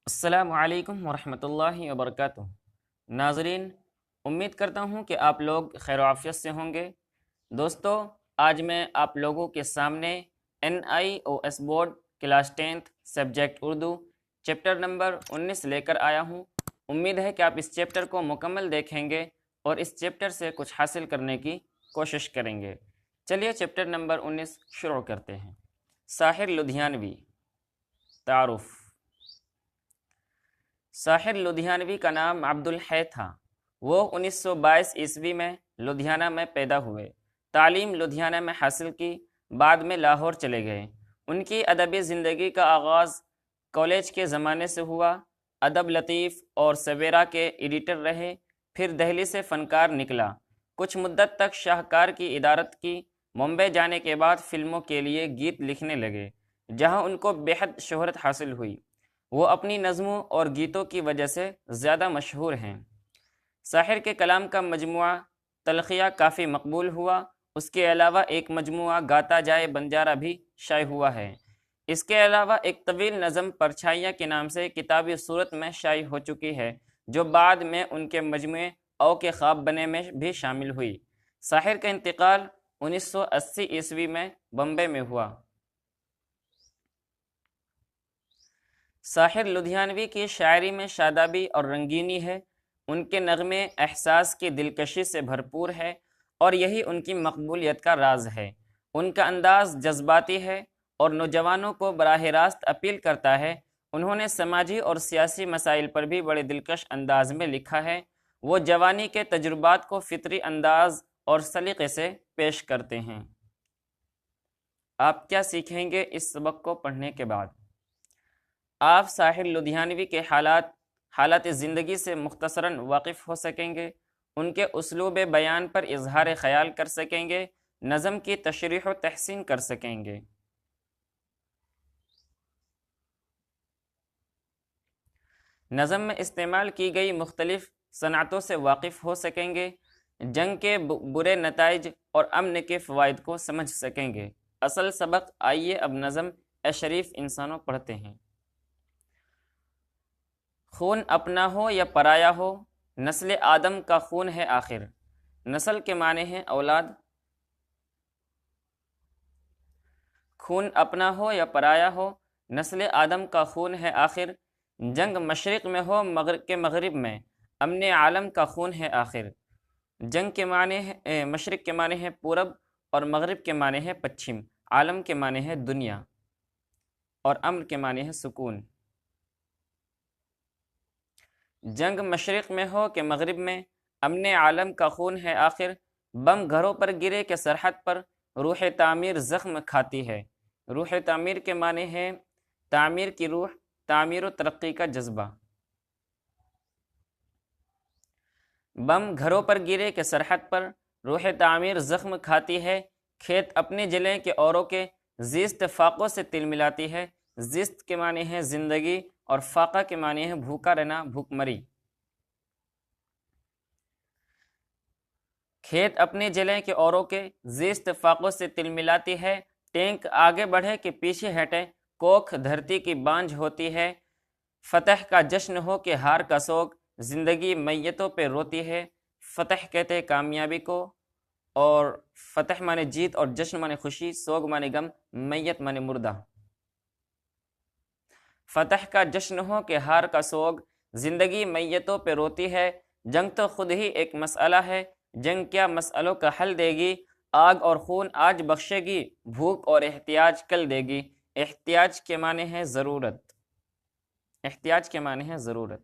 السلام علیکم ورحمۃ اللہ وبرکاتہ۔ ناظرین، امید کرتا ہوں کہ آپ لوگ خیر و عافیت سے ہوں گے۔ دوستو، آج میں آپ لوگوں کے سامنے NIOS board class 10th subject Urdu chapter number 19 لے کر آیا ہوں۔ امید ہے کہ آپ اس چیپٹر کو مکمل دیکھیں گے اور اس چیپٹر سے کچھ حاصل کرنے کی کوشش کریں گے۔ چلیے چیپٹر نمبر 19 شروع کرتے ہیں۔ ساحر لدھیانوی۔ تعارف۔ ساحر لدھیانوی کا نام عبد الحی تھا۔ وہ 1922 عیسوی میں لدھیانہ میں پیدا ہوئے۔ تعلیم لدھیانہ میں حاصل کی، بعد میں لاہور چلے گئے۔ ان کی ادبی زندگی کا آغاز کالج کے زمانے سے ہوا۔ ادب لطیف اور سویرا کے ایڈیٹر رہے، پھر دہلی سے فنکار نکلا۔ کچھ مدت تک شاہکار کی ادارت کی۔ ممبئی جانے کے بعد فلموں کے لیے گیت لکھنے لگے، جہاں ان کو بےحد شہرت حاصل ہوئی۔ وہ اپنی نظموں اور گیتوں کی وجہ سے زیادہ مشہور ہیں۔ ساحر کے کلام کا مجموعہ تلخیہ کافی مقبول ہوا۔ اس کے علاوہ ایک مجموعہ گاتا جائے بنجارہ بھی شائع ہوا ہے۔ اس کے علاوہ ایک طویل نظم پرچھائیاں کے نام سے کتابی صورت میں شائع ہو چکی ہے، جو بعد میں ان کے مجموعے او کے خواب بنے میں بھی شامل ہوئی۔ ساحر کا انتقال 1980 عیسوی میں بمبئی میں ہوا۔ ساحر لدھیانوی کی شاعری میں شادابی اور رنگینی ہے۔ ان کے نغمے احساس کی دلکشی سے بھرپور ہے اور یہی ان کی مقبولیت کا راز ہے۔ ان کا انداز جذباتی ہے اور نوجوانوں کو براہ راست اپیل کرتا ہے۔ انہوں نے سماجی اور سیاسی مسائل پر بھی بڑے دلکش انداز میں لکھا ہے۔ وہ جوانی کے تجربات کو فطری انداز اور سلیقے سے پیش کرتے ہیں۔ آپ کیا سیکھیں گے اس سبق کو پڑھنے کے بعد؟ آپ ساحر لدھیانوی کے حالات زندگی سے مختصراً واقف ہو سکیں گے، ان کے اسلوب بیان پر اظہار خیال کر سکیں گے، نظم کی تشریح و تحسین کر سکیں گے۔ نظم میں استعمال کی گئی مختلف صنعتوں سے واقف ہو سکیں گے، جنگ کے برے نتائج اور امن کے فوائد کو سمجھ سکیں گے۔ اصل سبق آئیے اب نظم اے شریف انسانوں پڑھتے ہیں۔ خون اپنا ہو یا پرایا ہو، نسل آدم کا خون ہے آخر۔ نسل کے معنی ہیں اولاد۔ خون اپنا ہو یا پرایا ہو، نسل آدم کا خون ہے آخر۔ جنگ مشرق میں ہو مغرب میں، امن عالم کا خون ہے آخر۔ جنگ کے معنی ہے مشرق کے معنی ہے پورب اور مغرب کے معنی ہے پچھم، عالم کے معنی ہے دنیا اور امن کے معنی ہے سکون۔ جنگ مشرق میں ہو کہ مغرب میں، امن عالم کا خون ہے آخر۔ بم گھروں پر گرے کہ سرحد پر، روح تعمیر زخم کھاتی ہے۔ روح تعمیر کے معنی ہے تعمیر کی روح، تعمیر و ترقی کا جذبہ۔ بم گھروں پر گرے کہ سرحد پر، روح تعمیر زخم کھاتی ہے۔ کھیت اپنے جلیں کہ اوروں کے، زیست فاقوں سے تل ملاتی ہے۔ زیست کے معنی ہے زندگی اور فاقہ کے معنی ہے بھوکا رہنا، بھوک مری۔ کھیت اپنے جلیں کہ اوروں کے، زیست فاقوں سے تل ملاتی ہے۔ ٹینک آگے بڑھے کہ پیچھے ہٹے، کوکھ دھرتی کی بانجھ ہوتی ہے۔ فتح کا جشن ہو کہ ہار کا سوگ، زندگی میتوں پہ روتی ہے۔ فتح کہتے ہیں کامیابی کو، اور فتح مانے جیت اور جشن مانے خوشی، سوگ مانے غم، میت مانے مردہ۔ فتح کا جشن ہو کہ ہار کا سوگ، زندگی میتوں پہ روتی ہے۔ جنگ تو خود ہی ایک مسئلہ ہے، جنگ کیا مسئلوں کا حل دے گی۔ آگ اور خون آج بخشے گی، بھوک اور احتیاج کل دے گی۔ احتیاج کے معنی ہے ضرورت۔ احتیاج کے معنی ہے ضرورت۔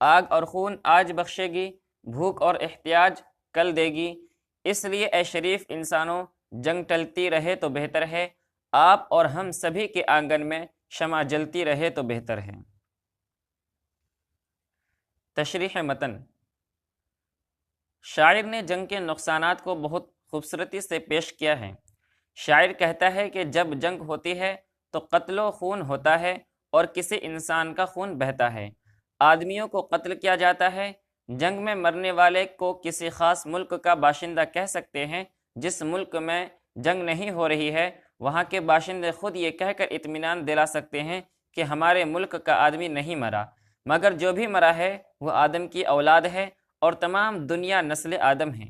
آگ اور خون آج بخشے گی، بھوک اور احتیاج کل دے گی۔ اس لیے اے شریف انسانوں، جنگ ٹلتی رہے تو بہتر ہے، آپ اور ہم سبھی کے آنگن میں شمع جلتی رہے تو بہتر ہے۔ تشریح متن۔ شاعر نے جنگ کے نقصانات کو بہت خوبصورتی سے پیش کیا ہے۔ شاعر کہتا ہے کہ جب جنگ ہوتی ہے تو قتل و خون ہوتا ہے اور کسی انسان کا خون بہتا ہے۔ آدمیوں کو قتل کیا جاتا ہے۔ جنگ میں مرنے والے کو کسی خاص ملک کا باشندہ کہہ سکتے ہیں۔ جس ملک میں جنگ نہیں ہو رہی ہے، وہاں کے باشندے خود یہ کہہ کر اطمینان دلا سکتے ہیں کہ ہمارے ملک کا آدمی نہیں مرا، مگر جو بھی مرا ہے وہ آدم کی اولاد ہے اور تمام دنیا نسل آدم ہے۔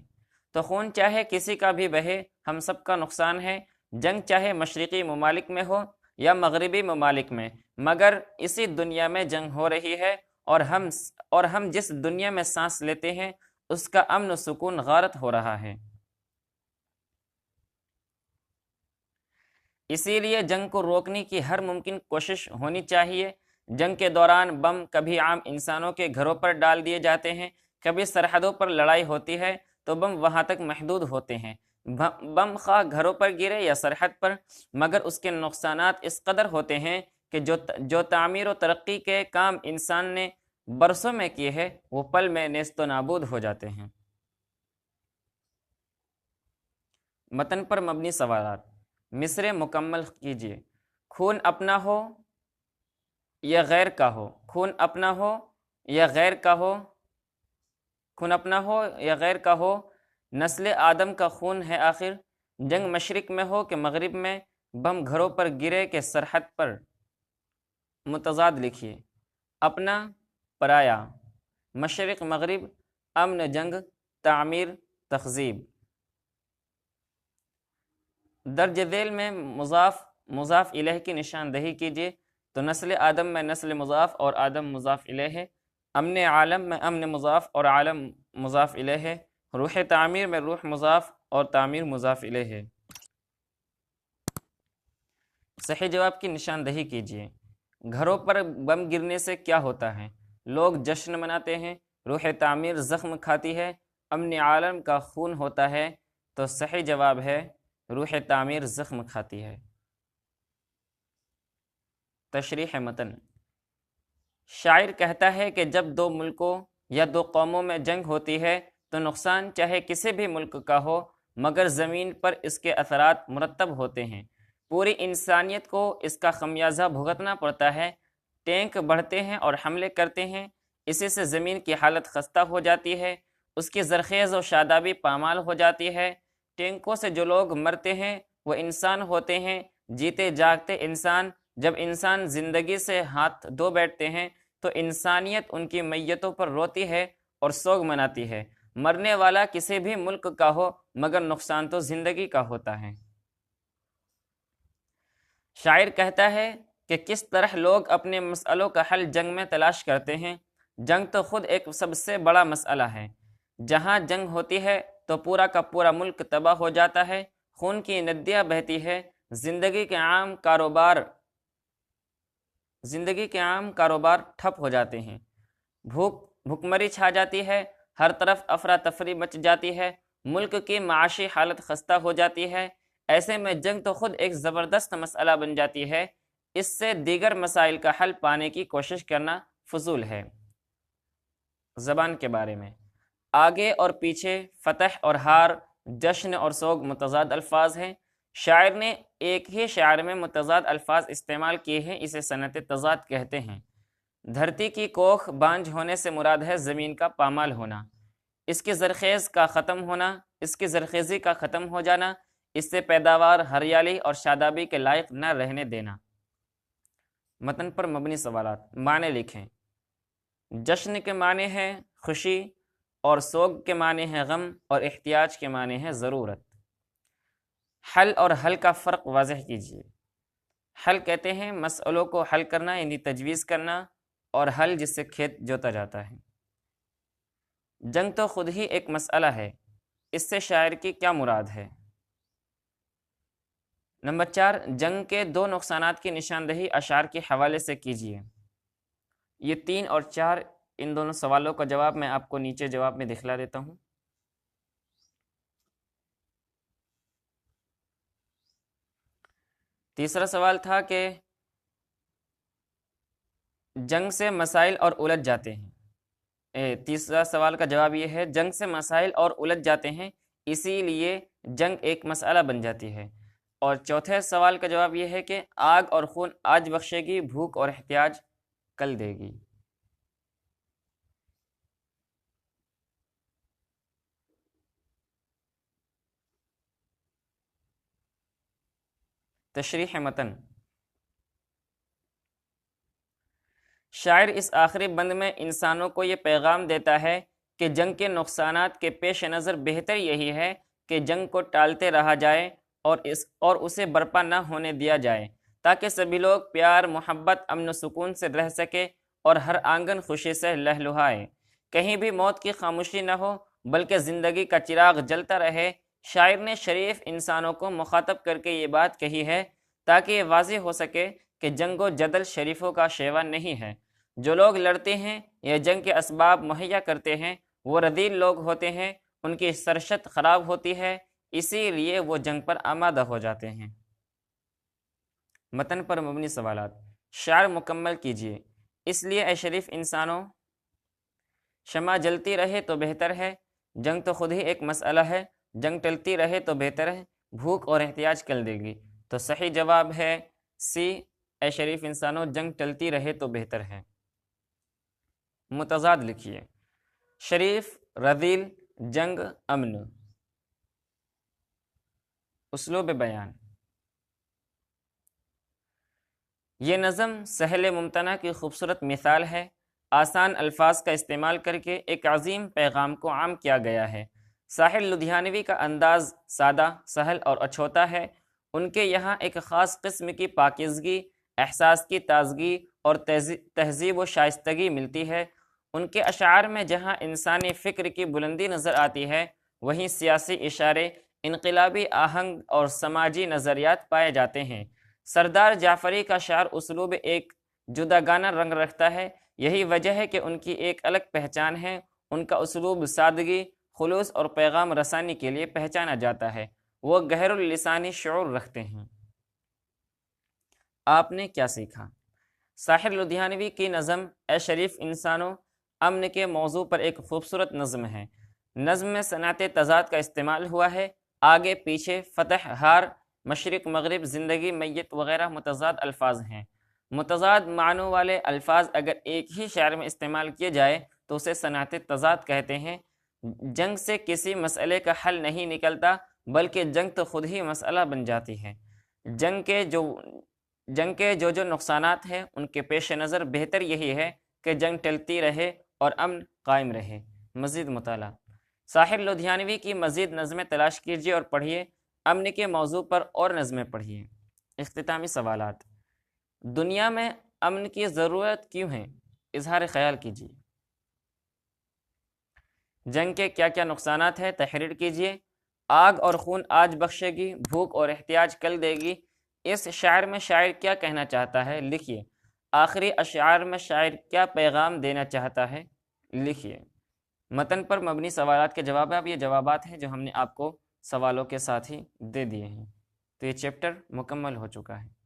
تو خون چاہے کسی کا بھی بہے، ہم سب کا نقصان ہے۔ جنگ چاہے مشرقی ممالک میں ہو یا مغربی ممالک میں، مگر اسی دنیا میں جنگ ہو رہی ہے، اور ہم جس دنیا میں سانس لیتے ہیں اس کا امن و سکون غارت ہو رہا ہے۔ اسی لیے جنگ کو روکنے کی ہر ممکن کوشش ہونی چاہیے۔ جنگ کے دوران بم کبھی عام انسانوں کے گھروں پر ڈال دیے جاتے ہیں، کبھی سرحدوں پر لڑائی ہوتی ہے تو بم وہاں تک محدود ہوتے ہیں۔ بم خواہ گھروں پر گرے یا سرحد پر، مگر اس کے نقصانات اس قدر ہوتے ہیں کہ جو تعمیر و ترقی کے کام انسان نے برسوں میں کیے ہیں وہ پل میں نیست و نابود ہو جاتے ہیں۔ متن پر مبنی سوالات۔ مصرع مکمل کیجیے۔ خون اپنا ہو یا غیر کا ہو، خون اپنا ہو یا غیر کا ہو، خون اپنا ہو یا غیر کا ہو، نسل آدم کا خون ہے آخر۔ جنگ مشرق میں ہو کہ مغرب میں، بم گھروں پر گرے کہ سرحد پر۔ متضاد لکھیے۔ اپنا، پرایا، مشرق مغرب، امن جنگ، تعمیر تخذیب۔ درج ذیل میں مضاف الیہ کی نشاندہی کیجیے۔ تو نسل آدم میں نسل مضاف اور آدم مضاف الیہ ہے۔ امن عالم میں امن مضاف اور عالم مضاف الیہ ہے۔ روح تعمیر میں روح مضاف اور تعمیر مضاف الیہ ہے۔ صحیح جواب کی نشاندہی کیجیے۔ گھروں پر بم گرنے سے کیا ہوتا ہے؟ لوگ جشن مناتے ہیں۔ روح تعمیر زخم کھاتی ہے۔ امن عالم کا خون ہوتا ہے۔ تو صحیح جواب ہے روح تعمیر زخم کھاتی ہے۔ تشریح متن۔ شاعر کہتا ہے کہ جب دو ملکوں یا دو قوموں میں جنگ ہوتی ہے تو نقصان چاہے کسی بھی ملک کا ہو، مگر زمین پر اس کے اثرات مرتب ہوتے ہیں۔ پوری انسانیت کو اس کا خمیازہ بھگتنا پڑتا ہے۔ ٹینک بڑھتے ہیں اور حملے کرتے ہیں، اسی سے زمین کی حالت خستہ ہو جاتی ہے، اس کی زرخیز و شادابی پامال ہو جاتی ہے۔ ٹینکوں سے جو لوگ مرتے ہیں وہ انسان ہوتے ہیں، جیتے جاگتے انسان۔ جب انسان زندگی سے ہاتھ دھو بیٹھتے ہیں تو انسانیت ان کی میتوں پر روتی ہے اور سوگ مناتی ہے۔ مرنے والا کسی بھی ملک کا ہو، مگر نقصان تو زندگی کا ہوتا ہے۔ شاعر کہتا ہے کہ کس طرح لوگ اپنے مسئلوں کا حل جنگ میں تلاش کرتے ہیں۔ جنگ تو خود ایک سب سے بڑا مسئلہ ہے۔ جہاں جنگ ہوتی ہے تو پورا کا پورا ملک تباہ ہو جاتا ہے، خون کی ندیاں بہتی ہے، زندگی کے عام کاروبار ٹھپ ہو جاتے ہیں، بھوک مری چھا جاتی ہے، ہر طرف افراتفری مچ جاتی ہے، ملک کی معاشی حالت خستہ ہو جاتی ہے۔ ایسے میں جنگ تو خود ایک زبردست مسئلہ بن جاتی ہے، اس سے دیگر مسائل کا حل پانے کی کوشش کرنا فضول ہے۔ زبان کے بارے میں۔ آگے اور پیچھے، فتح اور ہار، جشن اور سوگ متضاد الفاظ ہیں۔ شاعر نے ایک ہی شعر میں متضاد الفاظ استعمال کیے ہیں، اسے صنعت تضاد کہتے ہیں۔ دھرتی کی کوکھ بانجھ ہونے سے مراد ہے زمین کا پامال ہونا، اس کی زرخیز کا ختم ہونا، اس کی زرخیزی کا ختم ہو جانا، اس سے پیداوار، ہریالی اور شادابی کے لائق نہ رہنے دینا۔ متن پر مبنی سوالات۔ معنی لکھیں۔ جشن کے معنی ہیں خوشی، اور سوگ کے معنی ہیں غم، اور احتیاج کے معنی ہیں ضرورت۔ حل اور حل کا فرق واضح کیجیے۔ حل کہتے ہیں مسئلوں کو حل کرنا، یعنی تجویز کرنا، اور حل جس سے کھیت جوتا جاتا ہے۔ جنگ تو خود ہی ایک مسئلہ ہے، اس سے شاعر کی کیا مراد ہے؟ نمبر 4، جنگ کے 2 نقصانات کی نشاندہی اشعار کے حوالے سے کیجیے۔ یہ 3 اور 4، ان دونوں سوالوں کا جواب میں آپ کو نیچے جواب میں دکھلا دیتا ہوں۔ تیسرا سوال تھا کہ جنگ سے مسائل اور الجھ جاتے ہیں۔ تیسرا سوال کا جواب یہ ہے جنگ سے مسائل اور الجھ جاتے ہیں، اسی لیے جنگ ایک مسئلہ بن جاتی ہے۔ اور چوتھے سوال کا جواب یہ ہے کہ آگ اور خون آج بخشے گی، بھوک اور احتیاج کل دے گی۔ تشریح متن۔ شاعر اس آخری بند میں انسانوں کو یہ پیغام دیتا ہے کہ جنگ کے نقصانات کے پیش نظر بہتر یہی ہے کہ جنگ کو ٹالتے رہا جائے اور اسے برپا نہ ہونے دیا جائے، تاکہ سبھی لوگ پیار، محبت، امن و سکون سے رہ سکے اور ہر آنگن خوشی سے لہلہائے، کہیں بھی موت کی خاموشی نہ ہو بلکہ زندگی کا چراغ جلتا رہے۔ شاعر نے شریف انسانوں کو مخاطب کر کے یہ بات کہی ہے تاکہ یہ واضح ہو سکے کہ جنگ و جدل شریفوں کا شیوا نہیں ہے۔ جو لوگ لڑتے ہیں یا جنگ کے اسباب مہیا کرتے ہیں وہ رذیل لوگ ہوتے ہیں، ان کی سرشت خراب ہوتی ہے، اسی لیے وہ جنگ پر آمادہ ہو جاتے ہیں۔ متن پر مبنی سوالات۔ شعر مکمل کیجیے۔ اس لیے اے شریف انسانوں، شمع جلتی رہے تو بہتر ہے، جنگ تو خود ہی ایک مسئلہ ہے، جنگ ٹلتی رہے تو بہتر ہے، بھوک اور احتیاج کل دے گی۔ تو صحیح جواب ہے سی، اے شریف انسانوں، جنگ ٹلتی رہے تو بہتر ہے۔ متضاد لکھیے۔ شریف، رذیل، جنگ، امن۔ اسلوب بیان۔ یہ نظم سہل ممتنع کی خوبصورت مثال ہے۔ آسان الفاظ کا استعمال کر کے ایک عظیم پیغام کو عام کیا گیا ہے۔ ساحر لدھیانوی کا انداز سادہ، سہل اور اچھوتا ہے۔ ان کے یہاں ایک خاص قسم کی پاکیزگی، احساس کی تازگی اور تہذیب و شائستگی ملتی ہے۔ ان کے اشعار میں جہاں انسانی فکر کی بلندی نظر آتی ہے، وہیں سیاسی اشارے، انقلابی آہنگ اور سماجی نظریات پائے جاتے ہیں۔ سردار جعفری کا شعر اسلوب ایک جداگانہ رنگ رکھتا ہے۔ یہی وجہ ہے کہ ان کی ایک الگ پہچان ہے۔ ان کا اسلوب سادگی، خلوص اور پیغام رسانی کے لیے پہچانا جاتا ہے۔ وہ گہر اللسانی شعور رکھتے ہیں۔ آپ نے کیا سیکھا؟ ساحر لدھیانوی کی نظم اے شریف انسانوں امن کے موضوع پر ایک خوبصورت نظم ہے۔ نظم میں صنعت تضاد کا استعمال ہوا ہے۔ آگے پیچھے، فتح، ہار، مشرق مغرب، زندگی، میت وغیرہ متضاد الفاظ ہیں۔ متضاد معنوں والے الفاظ اگر ایک ہی شعر میں استعمال کیے جائے تو اسے صنعت تضاد کہتے ہیں۔ جنگ سے کسی مسئلے کا حل نہیں نکلتا بلکہ جنگ تو خود ہی مسئلہ بن جاتی ہے۔ جنگ کے جو نقصانات ہیں ان کے پیش نظر بہتر یہی ہے کہ جنگ ٹلتی رہے اور امن قائم رہے۔ مزید مطالعہ۔ ساحر لدھیانوی کی مزید نظمیں تلاش کیجیے اور پڑھیے۔ امن کے موضوع پر اور نظمیں پڑھیے۔ اختتامی سوالات۔ دنیا میں امن کی ضرورت کیوں ہے؟ اظہار خیال کیجیے۔ جنگ کے کیا کیا نقصانات ہیں؟ تحریر کیجیے۔ آگ اور خون آج بخشے گی، بھوک اور احتیاج کل دے گی۔ اس شاعر میں شاعر کیا کہنا چاہتا ہے؟ لکھیے۔ آخری اشعار میں شاعر کیا پیغام دینا چاہتا ہے؟ لکھیے۔ متن پر مبنی سوالات کے جواب اب یہ جوابات ہیں جو ہم نے آپ کو سوالوں کے ساتھ ہی دے دیے ہیں۔ تو یہ چیپٹر مکمل ہو چکا ہے۔